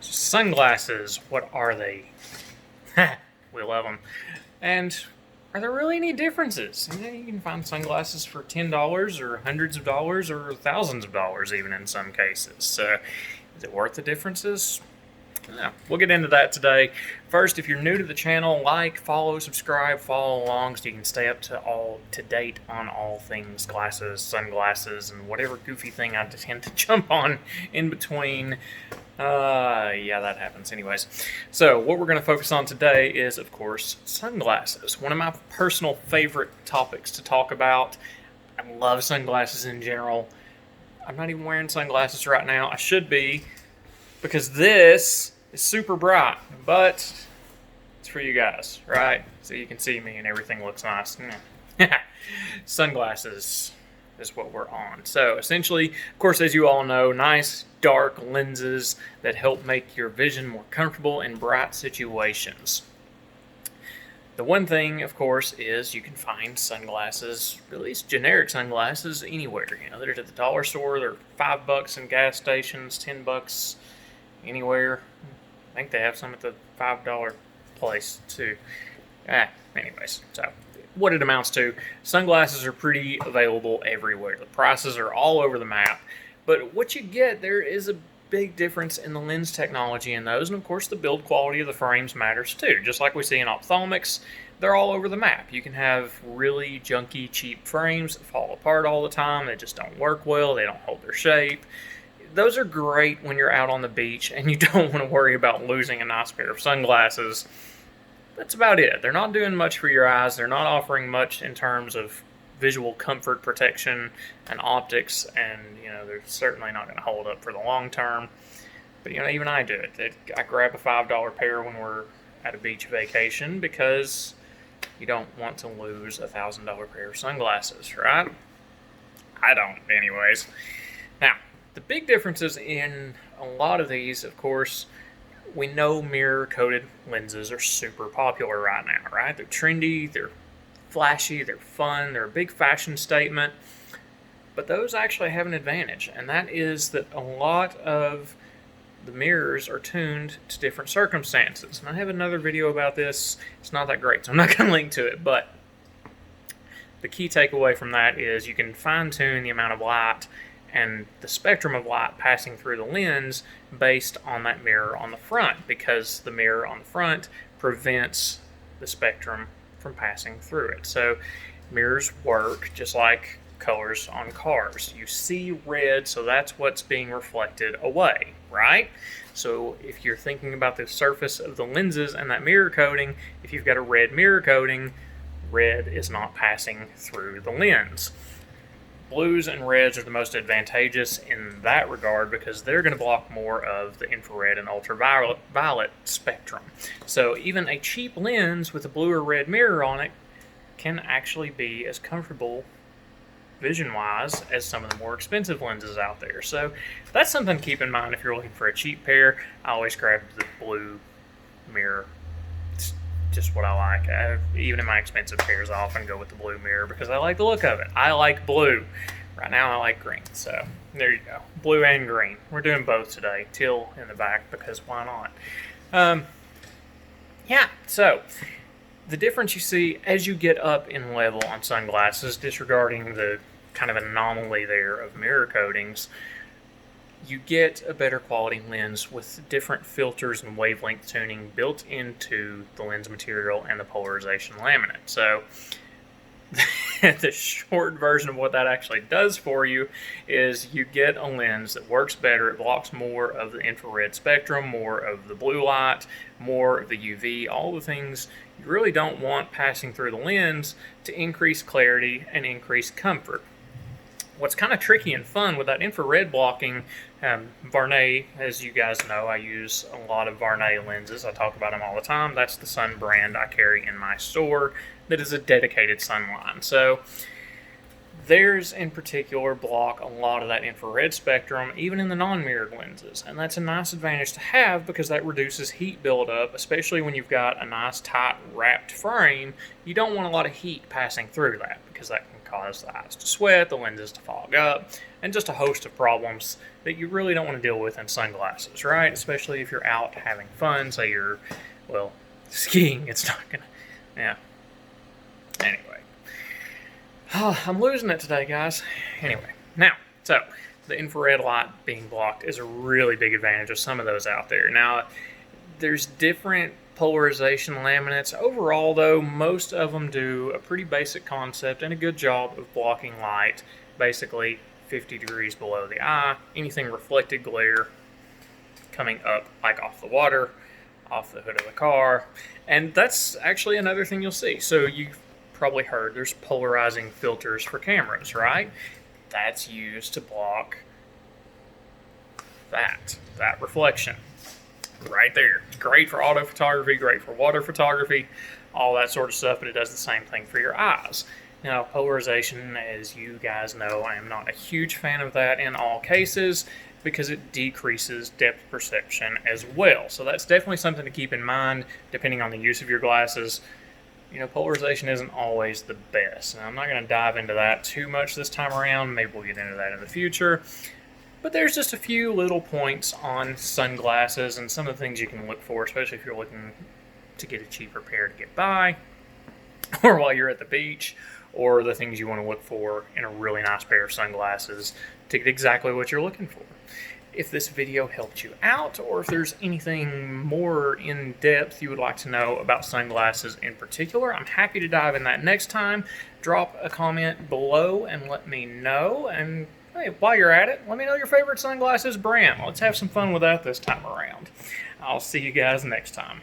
Sunglasses, what are they? We love them. And are there really any differences? You can find sunglasses for $10 or hundreds of dollars or thousands of dollars even in some cases. Is it worth the differences? Yeah, we'll get into that today. First, if you're new to the channel, like, follow, subscribe, follow along so you can stay up to date on all things glasses, sunglasses, and whatever goofy thing I tend to jump on in between. Yeah, that happens anyways. So what we're going to focus on today is, of course, sunglasses. One of my personal favorite topics to talk about. I love sunglasses in general. I'm not even wearing sunglasses right now. I should be, because this is super bright, but it's for you guys, right? So you can see me and everything looks nice. Sunglasses is what we're on. So essentially, of course, as you all know, nice dark lenses that help make your vision more comfortable in bright situations. The one thing, of course, is you can find sunglasses, at least generic sunglasses, anywhere. You know, they're at the dollar store. They're $5 in gas stations, $10 anywhere. I think they have some at the $5 place too. Anyways, so what it amounts to, sunglasses are pretty available everywhere. The prices are all over the map. But what you get, there is a big difference in the lens technology in those, and of course the build quality of the frames matters too. Just like we see in ophthalmics, they're all over the map. You can have really junky, cheap frames that fall apart all the time. They just don't work well. They don't hold their shape. Those are great when you're out on the beach and you don't want to worry about losing a nice pair of sunglasses. That's about it. They're not doing much for your eyes. They're not offering much in terms of visual comfort, protection, and optics, and they're certainly not going to hold up for the long term. But even I do it. I grab a $5 pair when we're at a beach vacation because you don't want to lose a $1,000 pair of sunglasses, right? I don't, anyways. Now, the big differences in a lot of these, of course, we know mirror-coated lenses are super popular right now, right? They're trendy, they're flashy, they're fun, they're a big fashion statement. But those actually have an advantage, and that is that a lot of the mirrors are tuned to different circumstances. And I have another video about this. It's not that great, so I'm not going to link to it, but the key takeaway from that is you can fine-tune the amount of light and the spectrum of light passing through the lens based on that mirror on the front, because the mirror on the front prevents the spectrum from passing through it. So mirrors work just like colors on cars. You see red, so that's what's being reflected away, right? So if you're thinking about the surface of the lenses and that mirror coating, if you've got a red mirror coating, red is not passing through the lens. Blues and reds are the most advantageous in that regard because they're going to block more of the infrared and ultraviolet spectrum. So even a cheap lens with a blue or red mirror on it can actually be as comfortable vision-wise as some of the more expensive lenses out there. So that's something to keep in mind if you're looking for a cheap pair. I always grab the blue mirror. It's just what I like. Even in my expensive pairs, I often go with the blue mirror because I like the look of it. I like blue. Right now I like green, so there you go. Blue and green. We're doing both today. Teal in the back because why not? Yeah, so the difference you see as you get up in level on sunglasses, disregarding the kind of anomaly there of mirror coatings, you get a better quality lens with different filters and wavelength tuning built into the lens material and the polarization laminate. So the short version of what that actually does for you is you get a lens that works better. It blocks more of the infrared spectrum, more of the blue light, more of the UV, all the things you really don't want passing through the lens to increase clarity and increase comfort. What's kind of tricky and fun with that infrared blocking, Varney, as you guys know, I use a lot of Varney lenses. I talk about them all the time. That's the sun brand I carry in my store that is a dedicated sun line. So theirs in particular block a lot of that infrared spectrum, even in the non-mirrored lenses. And that's a nice advantage to have because that reduces heat buildup, especially when you've got a nice tight wrapped frame. You don't want a lot of heat passing through that because that can cause the eyes to sweat, the lenses to fog up, and just a host of problems that you really don't want to deal with in sunglasses, right? Especially if you're out having fun, say you're, well, skiing, it's not gonna, yeah. Anyway. I'm losing it today, guys. Anyway, now, so the infrared light being blocked is a really big advantage of some of those out there. Now, there's different polarization laminates. Overall, though, most of them do a pretty basic concept and a good job of blocking light, basically 50 degrees below the eye, anything reflected glare coming up, like off the water, off the hood of the car. And that's actually another thing you'll see. So you've probably heard there's polarizing filters for cameras, right? That's used to block that reflection right there. Great for auto photography, great for water photography, all that sort of stuff, but it does the same thing for your eyes. Now, polarization, as you guys know, I am not a huge fan of that in all cases because it decreases depth perception as well. So that's definitely something to keep in mind depending on the use of your glasses. You know, polarization isn't always the best. Now, I'm not going to dive into that too much this time around. Maybe we'll get into that in the future. But there's just a few little points on sunglasses and some of the things you can look for, especially if you're looking to get a cheaper pair to get by, or while you're at the beach, or the things you want to look for in a really nice pair of sunglasses to get exactly what you're looking for. If this video helped you out, or if there's anything more in depth you would like to know about sunglasses in particular, I'm happy to dive in that next time. Drop a comment below and let me know. And hey, while you're at it, let me know your favorite sunglasses brand. Let's have some fun with that this time around. I'll see you guys next time.